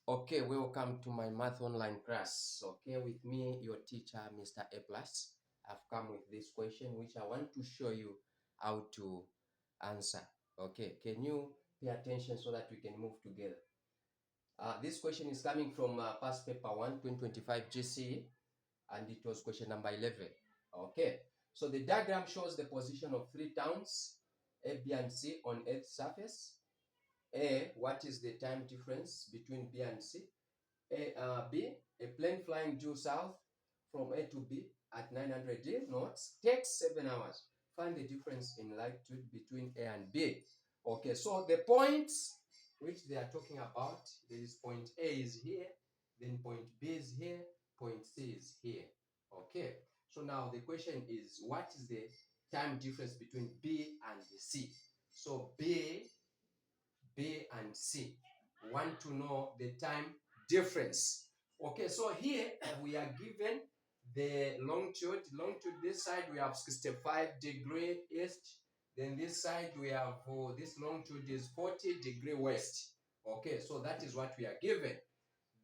Okay, welcome to my math online class. Okay, with me, your teacher, Mr. A plus. I've come with this question which I want to show you how to answer. Okay, can you pay attention so that we can move together? This question is coming from past paper 1, 2025 GCE, and it was question number 11. Okay, so the diagram shows the position of three towns, A, B, and C on Earth's surface. A, what is the time difference between B and C? B, a plane flying due south from A to B at 900 knots takes 7 hours. Find the difference in latitude between A and B. Okay, so the points which they are talking about, there is point A is here, then point B is here, point C is here. Okay, so now the question is, what is the time difference between B and C? So B and C. Want to know the time difference. Okay, so here we are given the longitude. Longitude this side we have 65° east. Then this side we have this longitude is 40° west. Okay, so that is what we are given.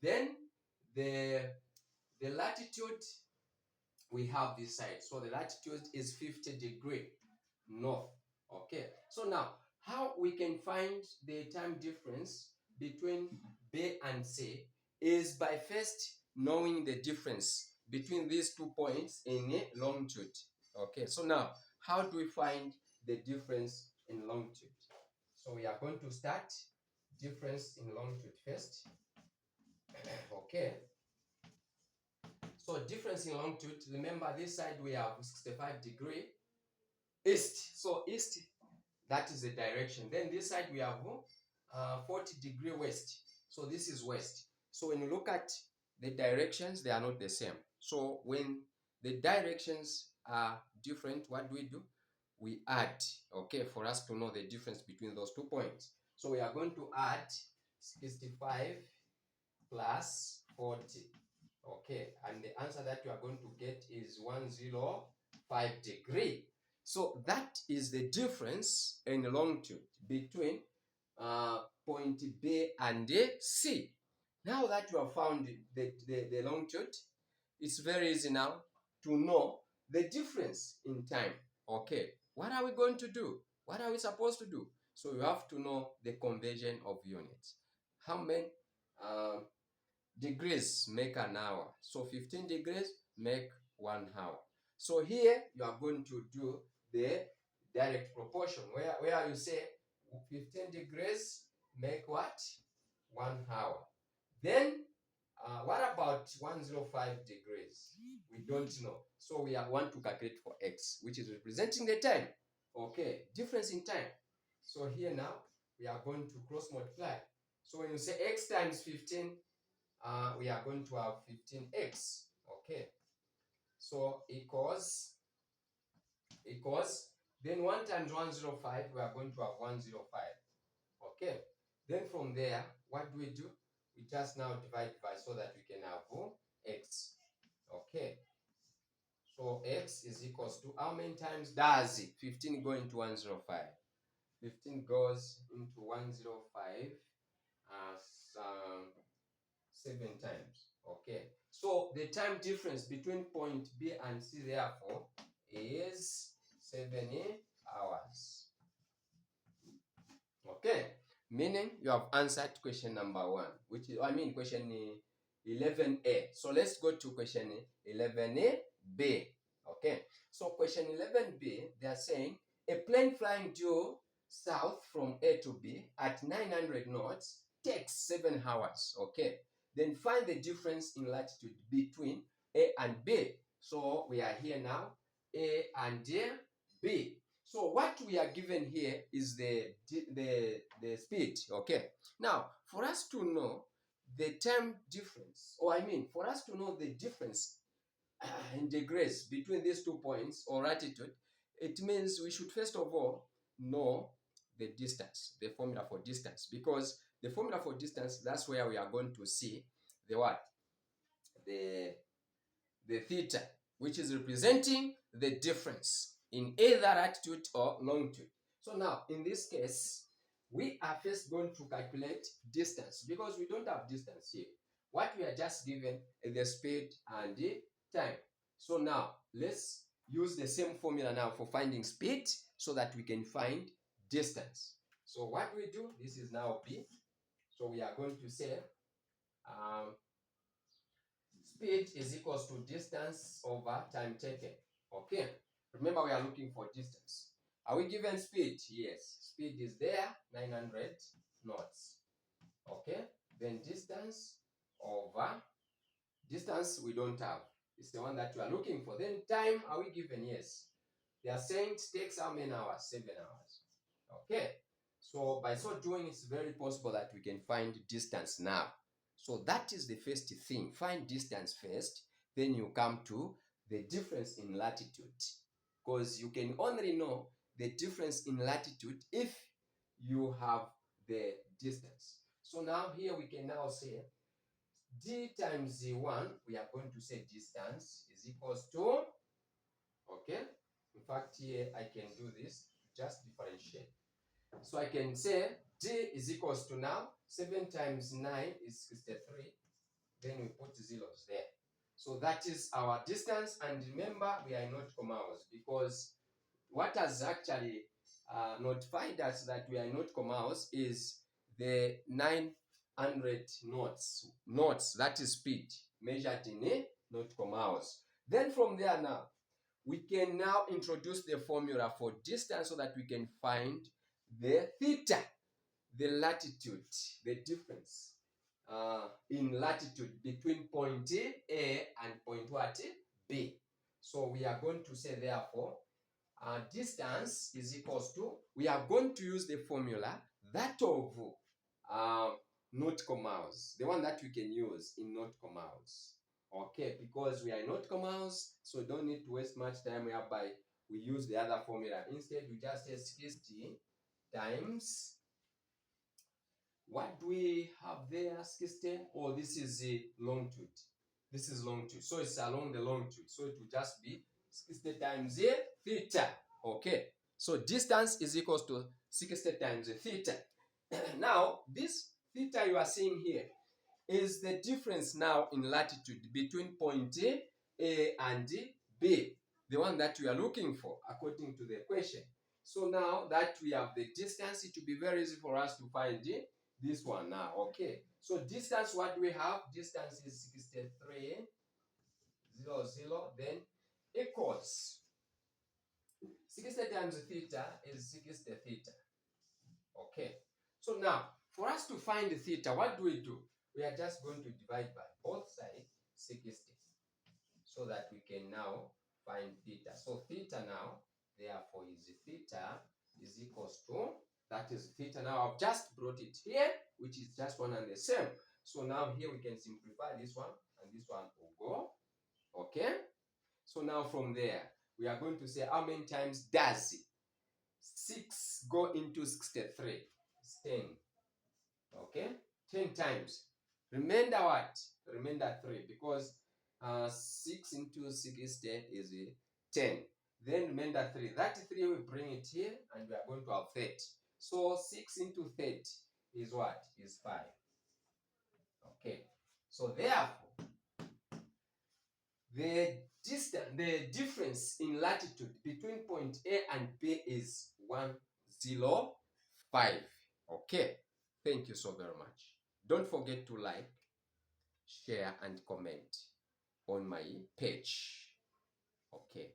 Then the latitude we have this side. So the latitude is 50° north. Okay, so now how we can find the time difference between B and C is by first knowing the difference between these 2 points in longitude. Okay, so now how do we find the difference in longitude? So we are going to start difference in longitude first. Okay, so difference in longitude, remember this side we have 65° east. So east, that is the direction. Then this side we have 40° west. So this is west. So when you look at the directions, they are not the same. So when the directions are different, what do? We add, okay, for us to know the difference between those 2 points. So we are going to add 65 plus 40. Okay, and the answer that you are going to get is 105°. So that is the difference in longitude between point B and C. Now that you have found the longitude, it's very easy now to know the difference in time. Okay, what are we going to do? What are we supposed to do? So you have to know the conversion of units. How many degrees make an hour? So 15 degrees make 1 hour. So here you are going to do the direct proportion where you say 15 degrees make what? 1 hour. Then what about 105 degrees? We don't know. So we want to calculate for x, which is representing the time. Okay, difference in time. So here now we are going to cross multiply. So when you say x times 15, we are going to have 15x. Okay, so equals, then 1 times 105, we are going to have 105. Okay, then from there, what do? We just now divide by so that we can have x. Okay, so x is equals to how many times does 15 go into 105? 15 goes into 105 as 7 times. Okay, so the time difference between point B and C therefore is 7 hours. Okay, meaning you have answered question number 1, which is, question 11A. So let's go to question 11B. Okay, so question 11B, they are saying a plane flying due south from A to B at 900 knots takes 7 hours. Okay, then find the difference in latitude between A and B. So we are here now, A and B. So what we are given here is the speed. Okay, now for us to know the time difference, or for us to know the difference in degrees between these 2 points or latitude, it means we should first of all know the distance, the formula for distance, because the formula for distance, that's where we are going to see the what? The theta, which is representing the difference in either latitude or longitude. So now in this case, we are first going to calculate distance because we don't have distance here. What we are just given is the speed and the time. So now let's use the same formula now for finding speed so that we can find distance. So what we do, this is now P. So we are going to say um, speed is equals to distance over time taken. Okay. Remember, we are looking for distance. Are we given speed? Yes. Speed is there, 900 knots. Okay. Then distance we don't have. It's the one that we are looking for. Then time, are we given? Yes. They are saying it takes how many hours? 7 hours. Okay. So by so doing, it's very possible that we can find distance now. So that is the first thing. Find distance first. Then you come to the difference in latitude. Because you can only know the difference in latitude if you have the distance. So now here we can now say d times z1, we are going to say distance is equals to, okay, in fact here I can do this, just differentiate. So I can say d is equals to now 7 times 9 is 63, then we put zeros there. So that is our distance, and remember we are not commas because what has actually notified us that we are not commas is the 900 knots, that is speed measured in a not commas. Then from there now we can now introduce the formula for distance so that we can find the theta, the latitude, the difference in latitude between point A and point what? B. So we are going to say therefore distance is equals to, we are going to use the formula that of not commas, the one that we can use in not commas. Okay, because we are not commas, so don't need to waste much time whereby we use the other formula. Instead, we just say 60 times, what do we have there? 60, or this is the longitude. This is longitude, so it's along the longitude, so it will just be 60 times the theta. Okay, so distance is equals to 60 times the theta. Now this theta you are seeing here is the difference now in latitude between point A and B, the one that we are looking for according to the question. So now that we have the distance, it will be very easy for us to find this one now. Okay, so distance, what do we have? Distance is 63, 0, then equals 60 times theta is 60 theta. Okay, so now for us to find the theta, what do? We are just going to divide by both sides 60 so that we can now find theta. So theta now therefore is theta is equals to, that is theta. Now I've just brought it here, which is just one and the same. So now here we can simplify this one and this one will go. Okay, so now from there we are going to say how many times does 6 go into 63? It's 10. Okay, 10 times. Remainder what? Remainder 3, because 6 into 60 is 10. Then remainder 3. That 3 we bring it here and we are going to have 30. So 6 into 30 is what? Is 5. Okay, so therefore the distance, the difference in latitude between point A and B is 105. Okay, thank you so very much. Don't forget to like, share, and comment on my page. Okay.